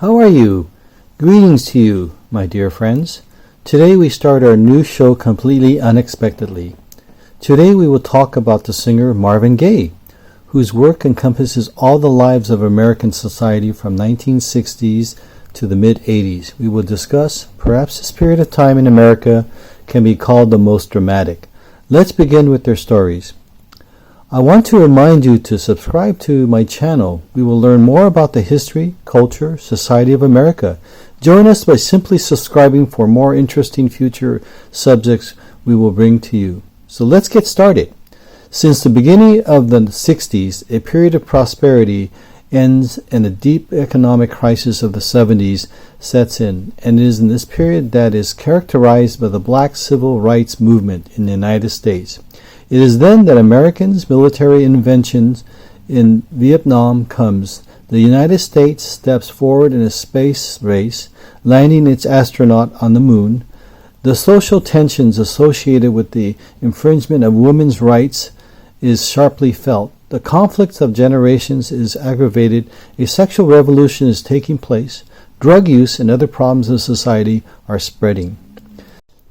How are you? Greetings to you, my dear friends. Today we start our new show completely unexpectedly. Today we will talk about the singer Marvin Gaye, whose work encompasses all the lives of American society from 1960s to the mid-80s. We will discuss perhaps this period of time in America can be called the most dramatic. Let's begin with their stories. I want to remind you to subscribe to my channel. We will learn more about the history, culture, society of America. Join us by simply subscribing for more interesting future subjects we will bring to you. So let's get started. Since the beginning of the 60s, a period of prosperity ends and a deep economic crisis of the 70s sets in, and it is in this period that is characterized by the Black Civil Rights Movement in the United States. It is then that Americans' military interventions in Vietnam comes. The United States steps forward in a space race, landing its astronaut on the moon. The social tensions associated with the infringement of women's rights is sharply felt. The conflicts of generations is aggravated. A sexual revolution is taking place. Drug use and other problems of society are spreading.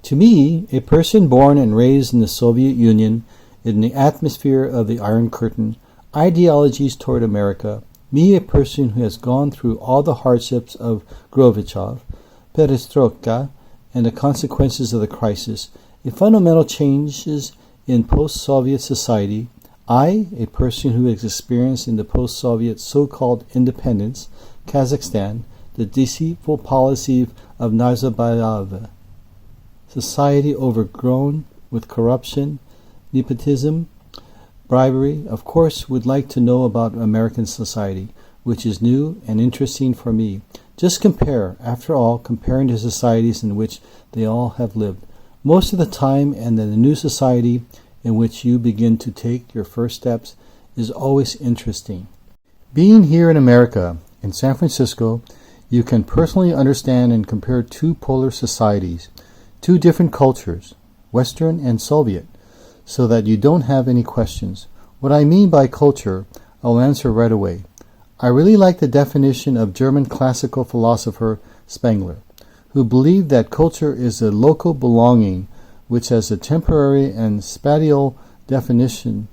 To me, a person born and raised in the Soviet Union, in the atmosphere of the Iron Curtain, ideologies toward America, me, a person who has gone through all the hardships of Gorbachev, perestroika, and the consequences of the crisis, a fundamental changes in post-Soviet society, I, a person who has experienced in the post-Soviet so-called independence, Kazakhstan, the deceitful policy of Nazarbayev, society overgrown with corruption, nepotism, bribery, of course, would like to know about American society, which is new and interesting for me. Just compare, after all, comparing the societies in which they all have lived. Most of the time, and then the new society in which you begin to take your first steps is always interesting. Being here in America, in San Francisco, you can personally understand and compare two polar societies, two different cultures, Western and Soviet, so that you don't have any questions. What I mean by culture, I'll answer right away. I really like the definition of German classical philosopher Spengler, who believed that culture is a local belonging which has a temporary and spatial definition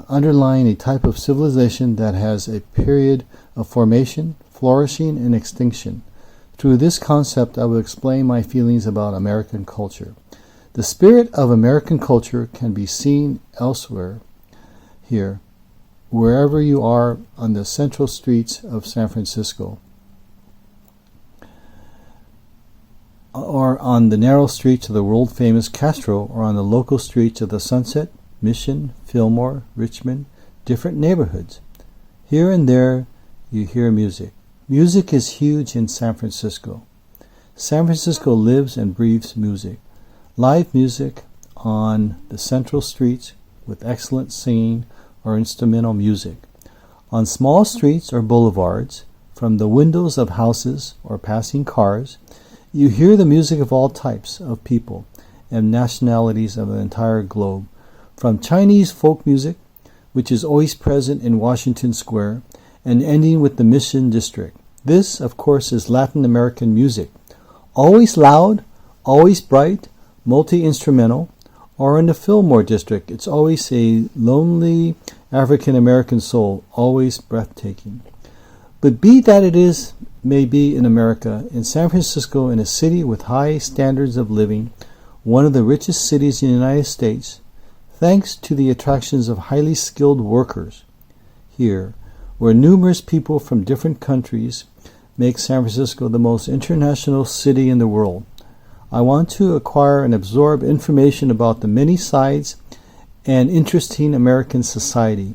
underlying a type of civilization that has a period of formation, flourishing, and extinction. Through this concept, I will explain my feelings about American culture. The spirit of American culture can be seen elsewhere here, wherever you are on the central streets of San Francisco, or on the narrow streets of the world-famous Castro, or on the local streets of the Sunset, Mission, Fillmore, Richmond, different neighborhoods. Here and there you hear music. Music is huge in San Francisco. San Francisco lives and breathes music. Live music on the central streets with excellent singing or instrumental music. On small streets or boulevards, from the windows of houses or passing cars, you hear the music of all types of people and nationalities of the entire globe, from Chinese folk music, which is always present in Washington Square, and ending with the Mission District. This, of course, is Latin American music, always loud, always bright, multi-instrumental, or in the Fillmore District, it's always a lonely African-American soul, always breathtaking. But be that it is, may be in America, in San Francisco, in a city with high standards of living, one of the richest cities in the United States, thanks to the attractions of highly skilled workers here, where numerous people from different countries make San Francisco the most international city in the world. I want to acquire and absorb information about the many sides and interesting American society.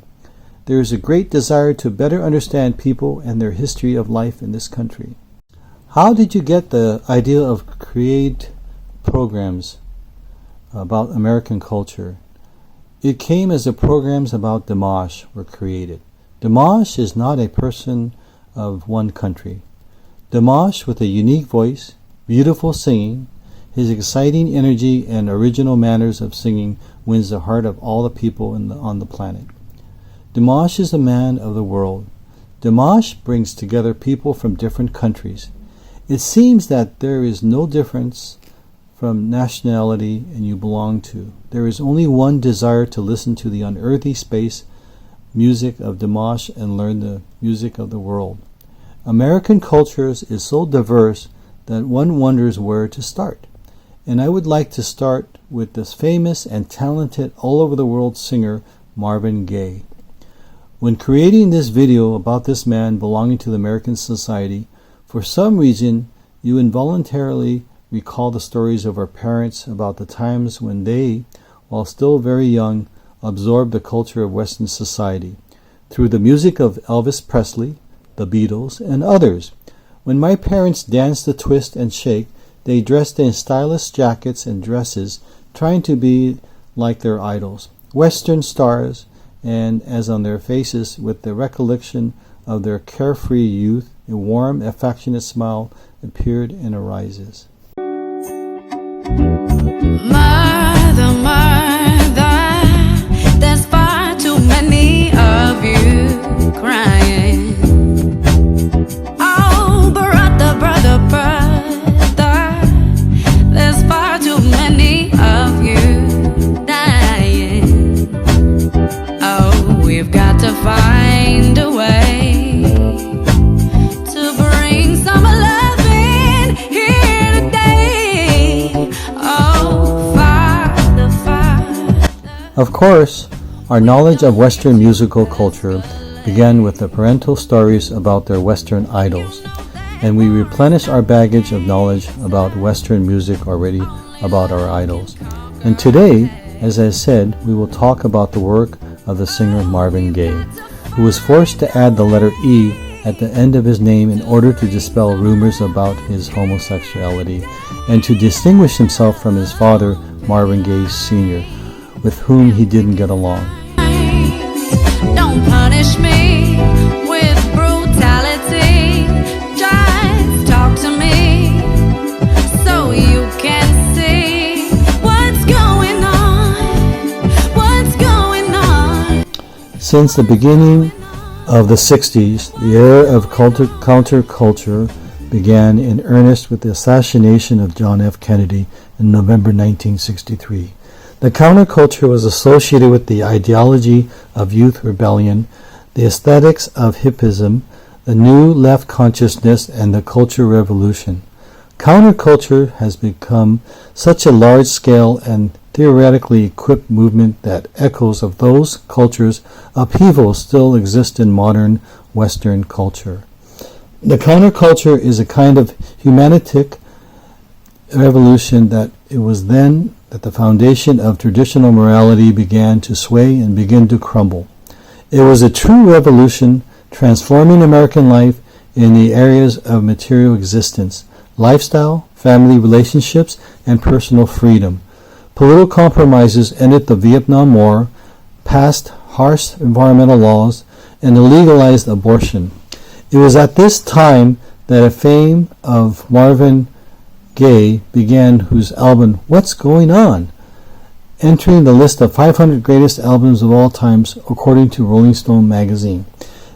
There is a great desire to better understand people and their history of life in this country. How did you get the idea of create programs about American culture? It came as the programs about Dimash were created. Dimash is not a person of one country. Dimash, with a unique voice, beautiful singing, his exciting energy and original manners of singing wins the heart of all the people on the planet. Dimash is a man of the world. Dimash brings together people from different countries. It seems that there is no difference from nationality and you belong to. There is only one desire to listen to the unearthly space music of Dimash and learn the music of the world. American cultures is so diverse that one wonders where to start. And I would like to start with this famous and talented all over the world singer, Marvin Gaye. When creating this video about this man belonging to the American society, for some reason you involuntarily recall the stories of our parents about the times when they, while still very young, absorbed the culture of Western society through the music of Elvis Presley, the Beatles, and others. When my parents danced the twist and shake, they dressed in stylish jackets and dresses, trying to be like their idols, Western stars, and as on their faces, with the recollection of their carefree youth, a warm, affectionate smile appeared and arises. Mother, mother, there's far too many of you crying. Oh, brother, brother, brother, there's far too many of you dying. Oh, we've got to find a way to bring some love in here today. Oh, Father, Father. Of course, our knowledge of Western musical culture began with the parental stories about their Western idols, and we replenish our baggage of knowledge about Western music already about our idols. And today, as I said, we will talk about the work of the singer Marvin Gaye, who was forced to add the letter E at the end of his name in order to dispel rumors about his homosexuality and to distinguish himself from his father, Marvin Gaye Sr., with whom he didn't get along. Don't punish me with brutality. Just talk to me so you can see what's going on. What's going on? Since the beginning of the 60s, the era of counterculture began in earnest with the assassination of John F. Kennedy in November 1963. The counterculture was associated with the ideology of youth rebellion, the aesthetics of hippism, the new left consciousness, and the culture revolution. Counterculture has become such a large-scale and theoretically equipped movement that echoes of those cultures' upheaval still exist in modern Western culture. The counterculture is a kind of humanitic revolution that it was then that the foundation of traditional morality began to sway and begin to crumble. It was a true revolution, transforming American life in the areas of material existence, lifestyle, family relationships, and personal freedom. Political compromises ended the Vietnam War, passed harsh environmental laws, and legalized abortion. It was at this time that a fame of Marvin Gaye began, whose album What's Going On? Entering the list of 500 greatest albums of all times according to Rolling Stone magazine.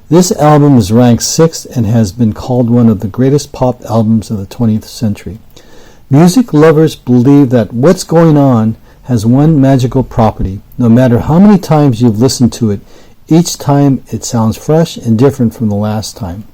This album is ranked 6th and has been called one of the greatest pop albums of the 20th century. Music lovers believe that What's Going On has one magical property. No matter how many times you've listened to it, each time it sounds fresh and different from the last time.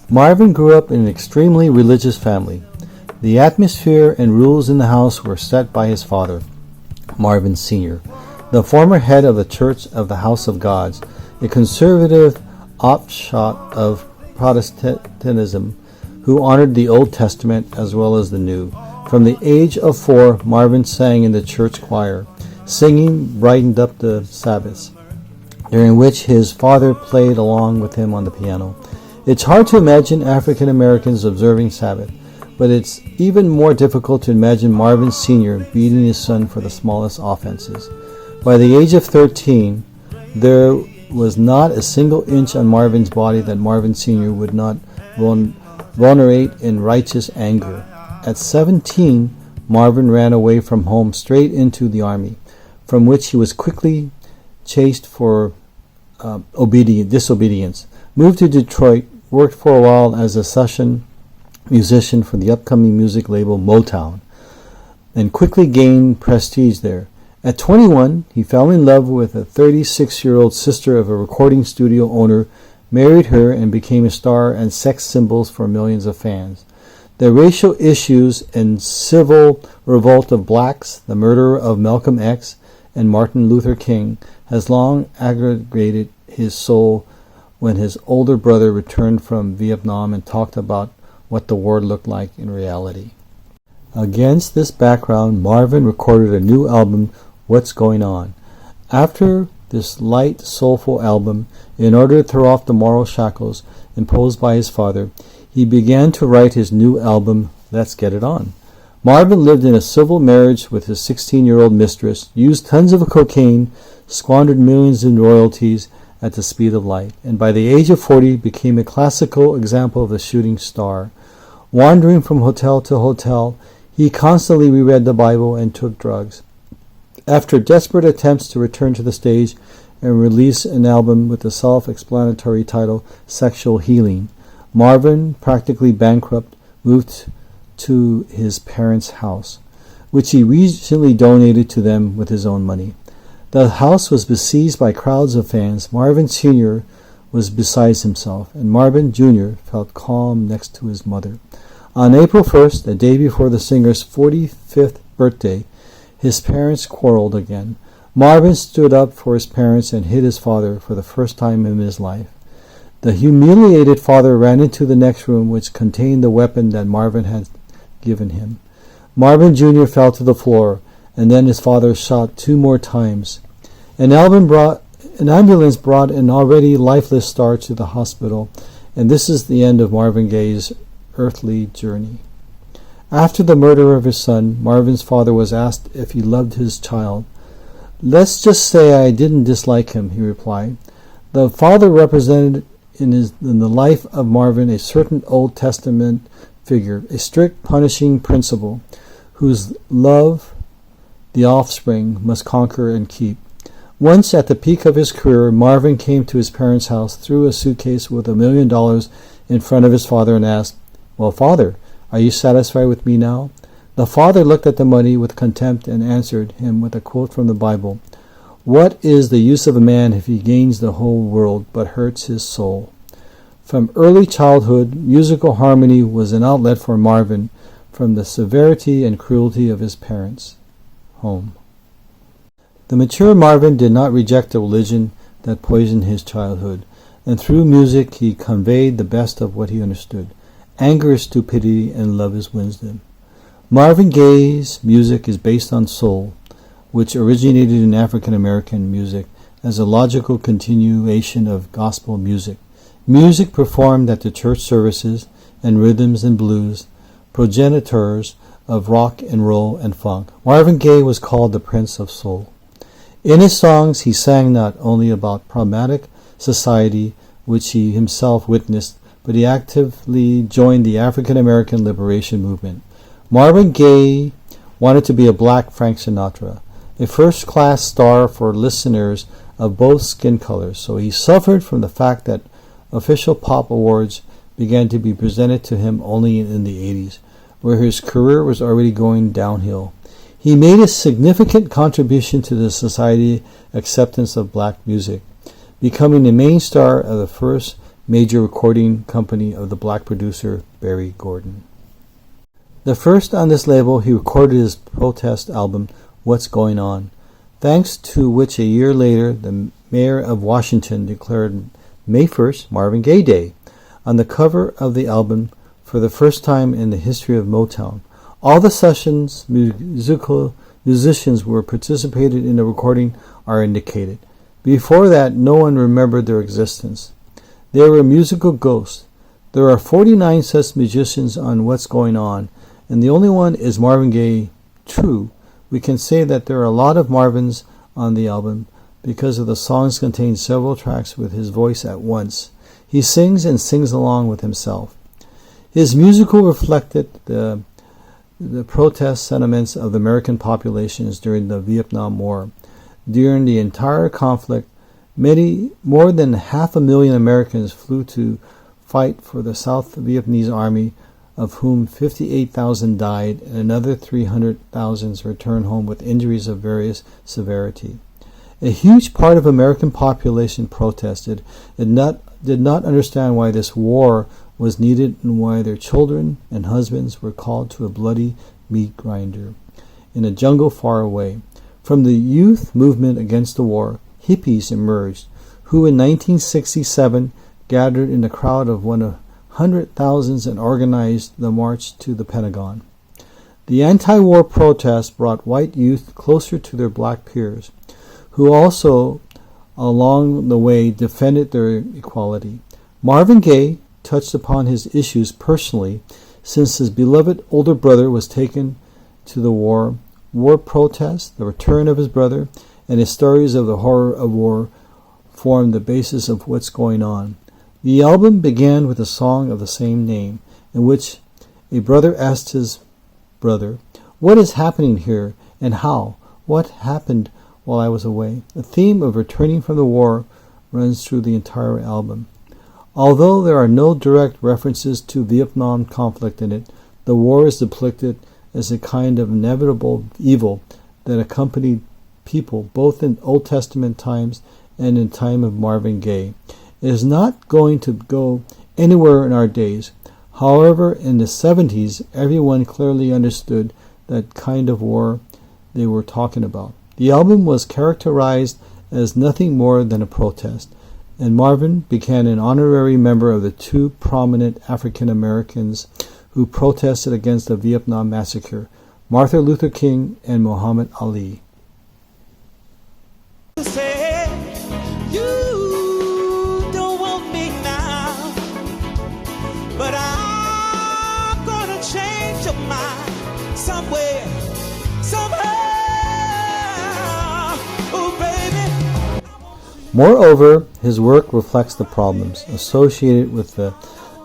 Marvin grew up in an extremely religious family. The atmosphere and rules in the house were set by his father, Marvin Sr., the former head of the Church of the House of Gods, a conservative offshoot of Protestantism who honored the Old Testament as well as the New. From the age of 4, Marvin sang in the church choir. Singing brightened up the Sabbaths, during which his father played along with him on the piano. It's hard to imagine African Americans observing Sabbath, but it's even more difficult to imagine Marvin Sr. beating his son for the smallest offenses. By the age of 13, there was not a single inch on Marvin's body that Marvin Sr. would not vulnerate in righteous anger. At 17, Marvin ran away from home straight into the army, from which he was quickly chased for disobedience. Moved to Detroit, worked for a while as a session musician for the upcoming music label Motown, and quickly gained prestige there. At 21, he fell in love with a 36-year-old sister of a recording studio owner, married her, and became a star and sex symbols for millions of fans. The racial issues and civil revolt of blacks, the murder of Malcolm X and Martin Luther King, has long aggravated his soul when his older brother returned from Vietnam and talked about what the war looked like in reality. Against this background, Marvin recorded a new album, What's Going On? After this light, soulful album, in order to throw off the moral shackles imposed by his father, he began to write his new album, Let's Get It On. Marvin lived in a civil marriage with his 16-year-old mistress, used tons of cocaine, squandered millions in royalties at the speed of light, and by the age of 40 became a classical example of the shooting star. Wandering from hotel to hotel, he constantly reread the Bible and took drugs. After desperate attempts to return to the stage and release an album with the self-explanatory title Sexual Healing, Marvin, practically bankrupt, moved to his parents' house, which he recently donated to them with his own money. The house was besieged by crowds of fans. Marvin Sr. was beside himself, and Marvin Jr. felt calm next to his mother. On April 1st, the day before the singer's 45th birthday, his parents quarreled again. Marvin stood up for his parents and hit his father for the first time in his life. The humiliated father ran into the next room, which contained the weapon that Marvin had given him. Marvin Jr. fell to the floor, and then his father shot 2 more times. An ambulance brought an already lifeless star to the hospital, and this is the end of Marvin Gaye's earthly journey. After the murder of his son, Marvin's father was asked if he loved his child. "Let's just say I didn't dislike him," he replied. The father represented in the life of Marvin a certain Old Testament figure, a strict punishing principle, whose love the offspring must conquer and keep. Once at the peak of his career, Marvin came to his parents' house, threw a suitcase with $1 million in front of his father and asked, "Well, Father, are you satisfied with me now?" The father looked at the money with contempt and answered him with a quote from the Bible, "What is the use of a man if he gains the whole world but hurts his soul?" From early childhood, musical harmony was an outlet for Marvin from the severity and cruelty of his parents' home. The mature Marvin did not reject the religion that poisoned his childhood, and through music he conveyed the best of what he understood. Anger is stupidity and love is wisdom. Marvin Gaye's music is based on soul, which originated in African American music as a logical continuation of gospel music. Music performed at the church services and rhythms and blues, progenitors of rock and roll and funk. Marvin Gaye was called the Prince of Soul. In his songs, he sang not only about problematic society, which he himself witnessed, but he actively joined the African American liberation movement. Marvin Gaye wanted to be a black Frank Sinatra, a first-class star for listeners of both skin colors, so he suffered from the fact that official pop awards began to be presented to him only in the 80s, where his career was already going downhill. He made a significant contribution to the society acceptance of black music, becoming the main star of the first major recording company of the black producer Berry Gordy. The first on this label, he recorded his protest album, What's Going On, thanks to which a year later the mayor of Washington declared May 1st Marvin Gaye Day on the cover of the album for the first time in the history of Motown. All the sessions musicians were participated in the recording are indicated. Before that, no one remembered their existence. They were musical ghosts. There are 49 such musicians on What's Going On, and the only one is Marvin Gaye. True, we can say that there are a lot of Marvins on the album because of the songs contain several tracks with his voice at once. He sings and sings along with himself. His musical reflected the protest sentiments of the American populations during the Vietnam War. During the entire conflict, more than 500,000 Americans flew to fight for the South Vietnamese army, of whom 58,000 died and another 300,000 returned home with injuries of various severity. A huge part of American population protested and did not understand why this war was needed and why their children and husbands were called to a bloody meat grinder in a jungle far away. From the youth movement against the war, hippies emerged, who in 1967 gathered in a crowd of 100,000 and organized the march to the Pentagon. The anti-war protests brought white youth closer to their black peers, who also along the way defended their equality. Marvin Gaye touched upon his issues personally, since his beloved older brother was taken to the war protests, the return of his brother, and his stories of the horror of war formed the basis of What's Going On. The album began with a song of the same name, in which a brother asked his brother, "What is happening here, and how? What happened while I was away?" The theme of returning from the war runs through the entire album. Although there are no direct references to Vietnam conflict in it, the war is depicted as a kind of inevitable evil that accompanied people both in Old Testament times and in time of Marvin Gaye. It is not going to go anywhere in our days. However, in the 70s, everyone clearly understood that kind of war they were talking about. The album was characterized as nothing more than a protest, and Marvin became an honorary member of the two prominent African Americans who protested against the Vietnam massacre, Martin Luther King and Muhammad Ali. Say you don't want me now, but I'm gonna change your mind somewhere, somehow. Oh, baby. Moreover, his work reflects the problems associated with the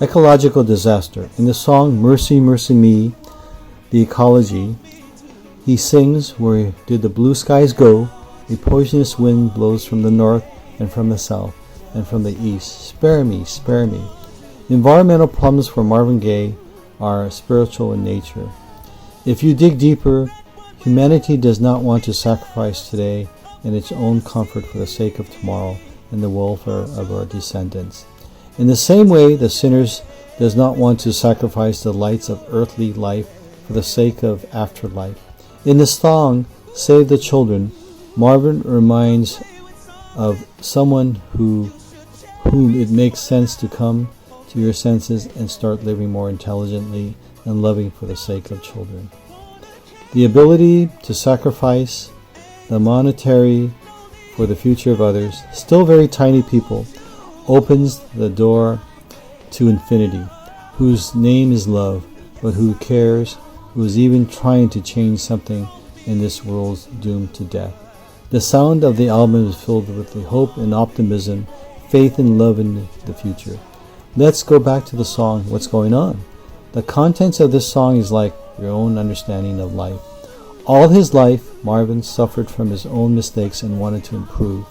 ecological disaster. In the song Mercy, Mercy Me, the ecology, he sings, "Where did the blue skies go? A poisonous wind blows from the north and from the south and from the east. Spare me, spare me." Environmental problems for Marvin Gaye are spiritual in nature. If you dig deeper, humanity does not want to sacrifice today and its own comfort for the sake of tomorrow and the welfare of our descendants. In the same way, the sinner does not want to sacrifice the lights of earthly life for the sake of afterlife. In the song, "Save the Children," Marvin reminds of someone whom it makes sense to come to your senses and start living more intelligently and loving for the sake of children. The ability to sacrifice the monetary for the future of others, still very tiny people, opens the door to infinity, whose name is love, but who cares, who is even trying to change something in this world's doomed to death. The sound of the album is filled with the hope and optimism, faith and love in the future. Let's go back to the song, What's Going On? The contents of this song is like your own understanding of life. All his life, Marvin suffered from his own mistakes and wanted to improve.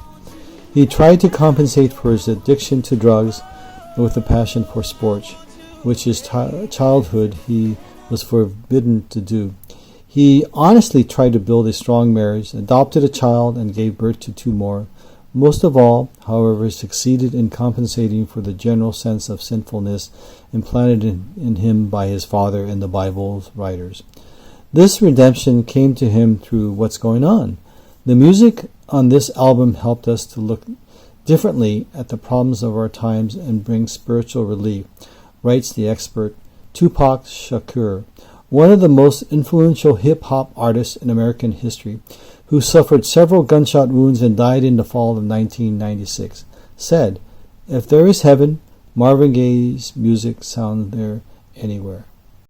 He tried to compensate for his addiction to drugs with a passion for sports, which his childhood he was forbidden to do. He honestly tried to build a strong marriage, adopted a child, and gave birth to two more. Most of all, however, succeeded in compensating for the general sense of sinfulness implanted in him by his father and the Bible's writers. This redemption came to him through What's Going On. The music on this album helped us to look differently at the problems of our times and bring spiritual relief, writes the expert Tupac Shakur, one of the most influential hip-hop artists in American history, who suffered several gunshot wounds and died in the fall of 1996, said, "If there is heaven, Marvin Gaye's music sound there anywhere.